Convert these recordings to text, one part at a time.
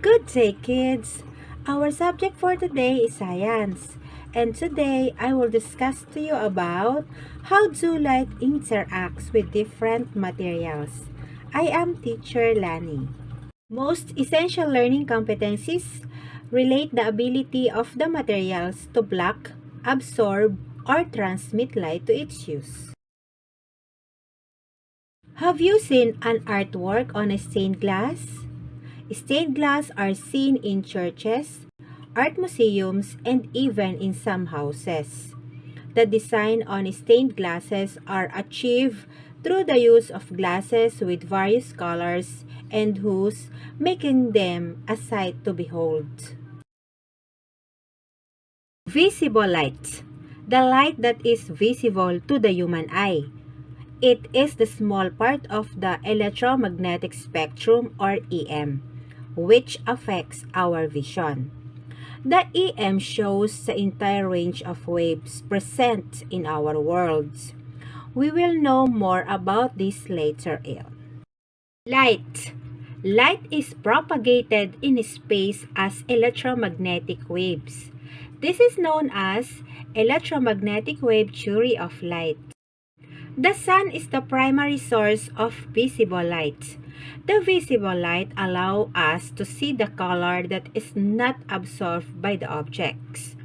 Good day, kids! Our subject for today is science, and today I will discuss to you about how do light interacts with different materials. I am teacher Lani. Most essential learning competencies relate the ability of the materials to block, absorb, or transmit light to its use. Have you seen an artwork on a stained glass? Stained glass are seen in churches, art museums, and even in some houses. The design on stained glasses are achieved through the use of glasses with various colors and hues, making them a sight to behold. Visible light. The light that is visible to the human eye. It is the small part of the electromagnetic spectrum or EM, which affects our vision. The EM shows the entire range of waves present in our worlds. We will know more about this later on. Light. Light is propagated in space as electromagnetic waves. This is known as electromagnetic wave theory of light. The sun is the primary source of visible light. The visible light allows us to see the color that is not absorbed by the objects.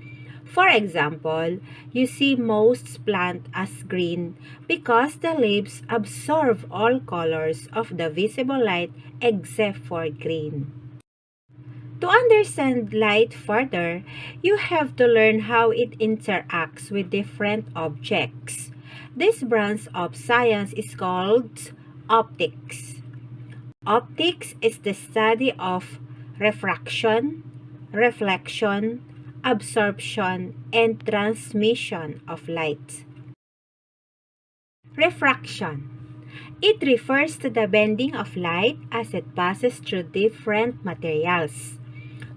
For example, you see most plants as green because the leaves absorb all colors of the visible light except for green. To understand light further, you have to learn how it interacts with different objects. This branch of science is called optics. Optics is the study of refraction, reflection, absorption, and transmission of light. Refraction. It refers to the bending of light as it passes through different materials.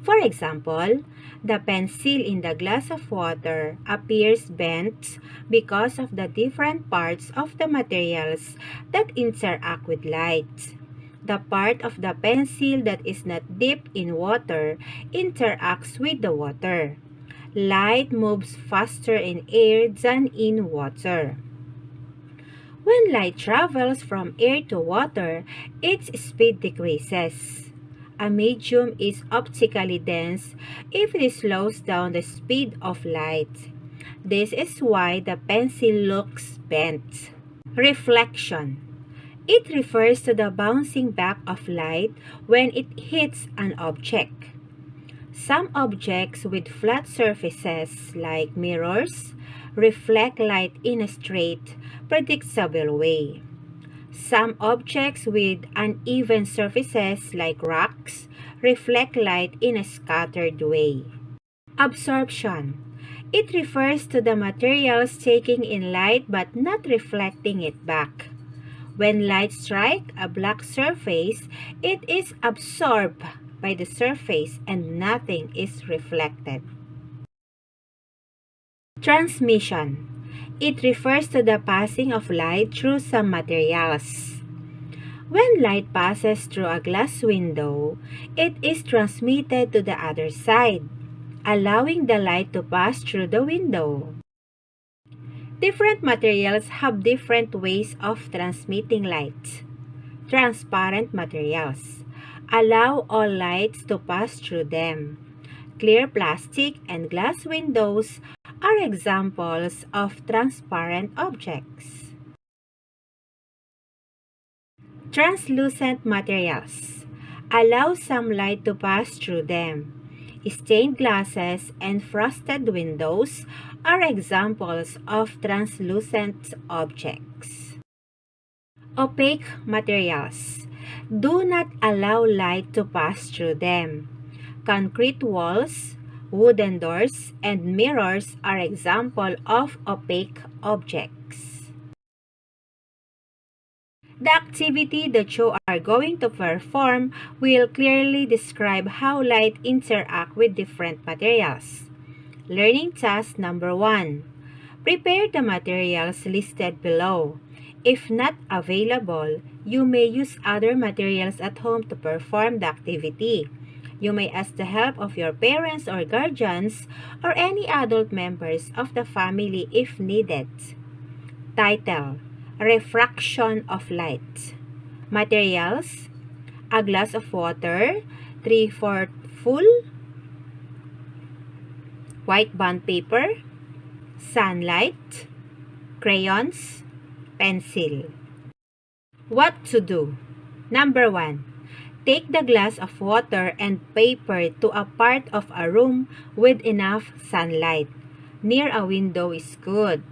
For example, the pencil in the glass of water appears bent because of the different parts of the materials that interact with light. The part of the pencil that is not dipped in water interacts with the water. Light moves faster in air than in water. When light travels from air to water, its speed decreases. A medium is optically dense if it slows down the speed of light. This is why the pencil looks bent. Reflection. It refers to the bouncing back of light when it hits an object. Some objects with flat surfaces, like mirrors, reflect light in a straight, predictable way. Some objects with uneven surfaces, like rocks, reflect light in a scattered way. Absorption. It refers to the materials taking in light but not reflecting it back. When light strikes a black surface, it is absorbed by the surface and nothing is reflected. Transmission. It refers to the passing of light through some materials. When light passes through a glass window, it is transmitted to the other side, allowing the light to pass through the window. Different materials have different ways of transmitting light. Transparent materials allow all lights to pass through them. Clear plastic and glass windows are examples of transparent objects. Translucent materials allow some light to pass through them. Stained glasses and frosted windows are examples of translucent objects. Opaque materials do not allow light to pass through them. Concrete walls, wooden doors, and mirrors are examples of opaque objects. The activity that you are going to perform will clearly describe how light interacts with different materials. Learning task number 1. Prepare the materials listed below. If not available, you may use other materials at home to perform the activity. You may ask the help of your parents or guardians or any adult members of the family if needed. Title: Refraction of Light. Materials: a glass of water, 3/4 full, white bond paper, sunlight, crayons, pencil. What to do? Number 1. Take the glass of water and paper to a part of a room with enough sunlight. Near a window is good.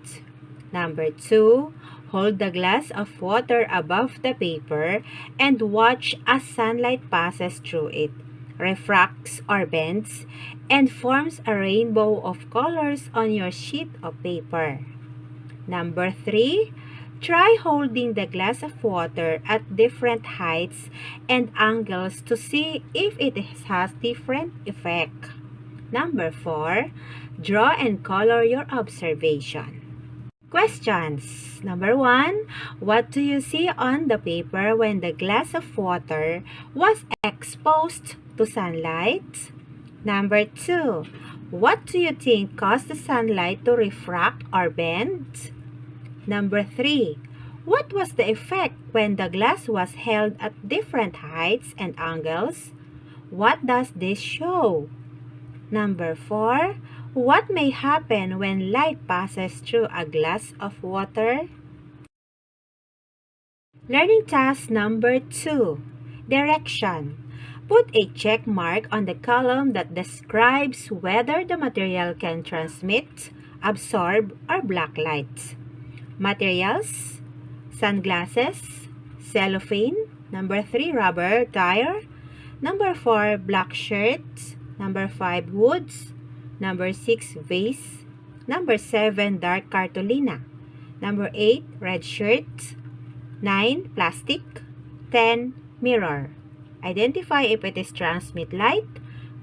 Number 2. Hold the glass of water above the paper and watch as sunlight passes through it, refracts or bends, and forms a rainbow of colors on your sheet of paper. Number 3. Try holding the glass of water at different heights and angles to see if it has different effect. Number 4. Draw and color your observation. Questions. Number 1. What do you see on the paper when the glass of water was exposed to sunlight? Number 2. What do you think caused the sunlight to refract or bend? Number 3. What was the effect when the glass was held at different heights and angles? What does this show? Number 4. What may happen when light passes through a glass of water? Learning task number 2. Direction. Put a check mark on the column that describes whether the material can transmit, absorb, or block light. Materials: sunglasses, cellophane. Number 3, rubber tire. Number 4, black shirt. Number 5, woods. Number 6, vase. Number 7, dark cartolina. Number 8, red shirt. 9, plastic. 10, mirror. Identify if it is transmit light,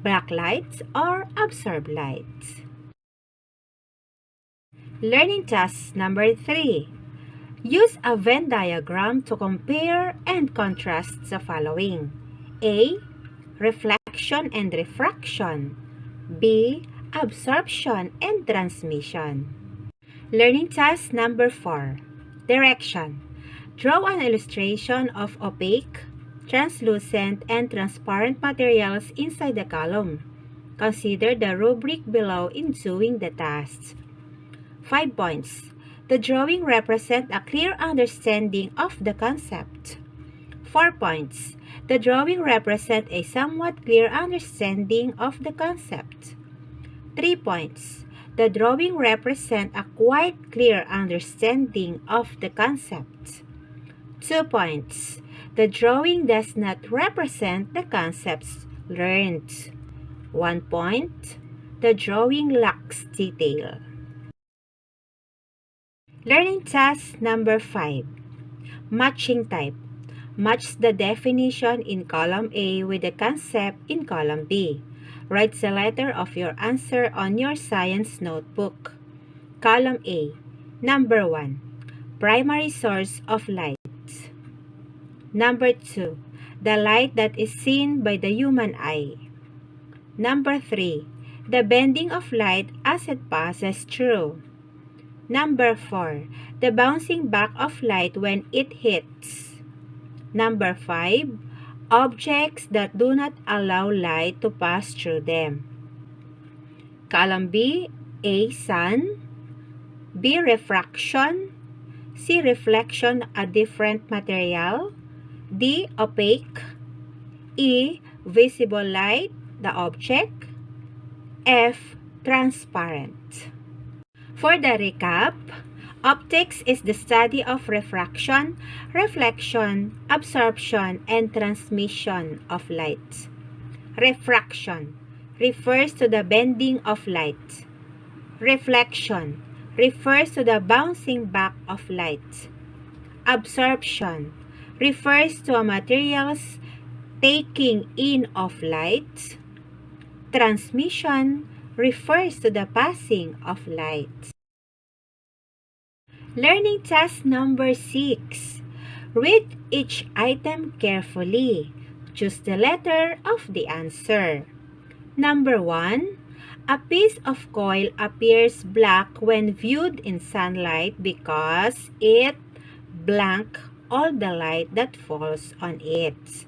block light, or absorb light. Learning task number 3. Use a Venn diagram to compare and contrast the following. A. Reflection and refraction. B. Absorption and transmission. Learning task number 4. Direction. Draw an illustration of opaque, translucent, and transparent materials inside the column. Consider the rubric below in doing the tasks. 5 points. The drawing represents a clear understanding of the concept. 4 points. The drawing represents a somewhat clear understanding of the concept. 3 points. The drawing represents a quite clear understanding of the concept. 2 points. The drawing does not represent the concepts learned. 1 point. The drawing lacks detail. Learning task number 5. Matching type. Match the definition in column A with the concept in column B. Write the letter of your answer on your science notebook. Column A. Number 1. Primary source of light. Number 2. The light that is seen by the human eye. Number 3. The bending of light as it passes through. Number 4. The bouncing back of light when it hits. Number 5. Objects that do not allow light to pass through them. Column B. A. Sun. B. Refraction. C. Reflection a different material. D. Opaque. E. Visible light, the object. F. Transparent. For the recap, optics is the study of refraction, reflection, absorption, and transmission of light. Refraction refers to the bending of light. Reflection refers to the bouncing back of light. Absorption refers to a material's taking in of light. Transmission refers to the passing of light. Learning task number 6. Read each item carefully. Choose the letter of the answer. Number 1. A piece of coil appears black when viewed in sunlight because it blank all the light that falls on it.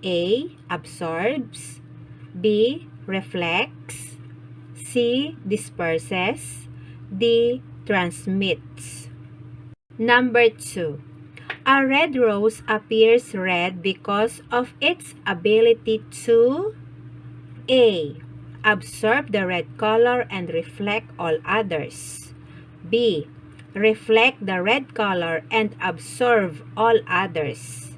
A. Absorbs. B. Reflects. C. Disperses. D. Transmits. Number 2. A red rose appears red because of its ability to A. Absorb the red color and reflect all others. B. Reflect the red color and absorb all others.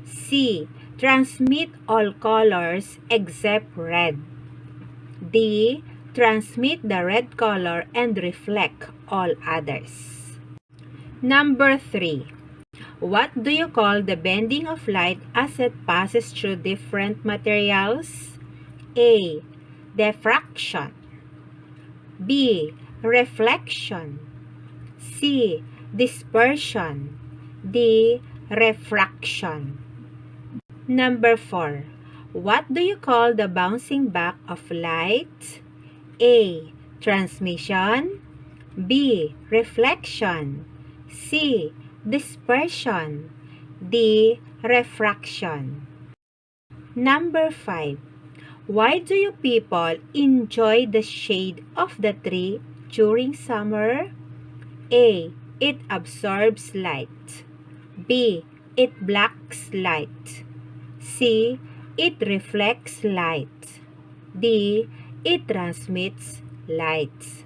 C. Transmit all colors except red. D. Transmit the red color and reflect all others. Number 3. What do you call the bending of light as it passes through different materials? A. Diffraction. B. Reflection. C. Dispersion. D. Refraction. Number 4. What do you call the bouncing back of light? A. Transmission. B. Reflection. C. Dispersion. D. Refraction. Number 5. Why do you people enjoy the shade of the tree during summer? A. It absorbs light. B. It blocks light. C. It reflects light. D. It transmits light.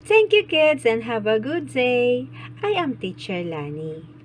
Thank you, kids, and have a good day. I am Teacher Lani.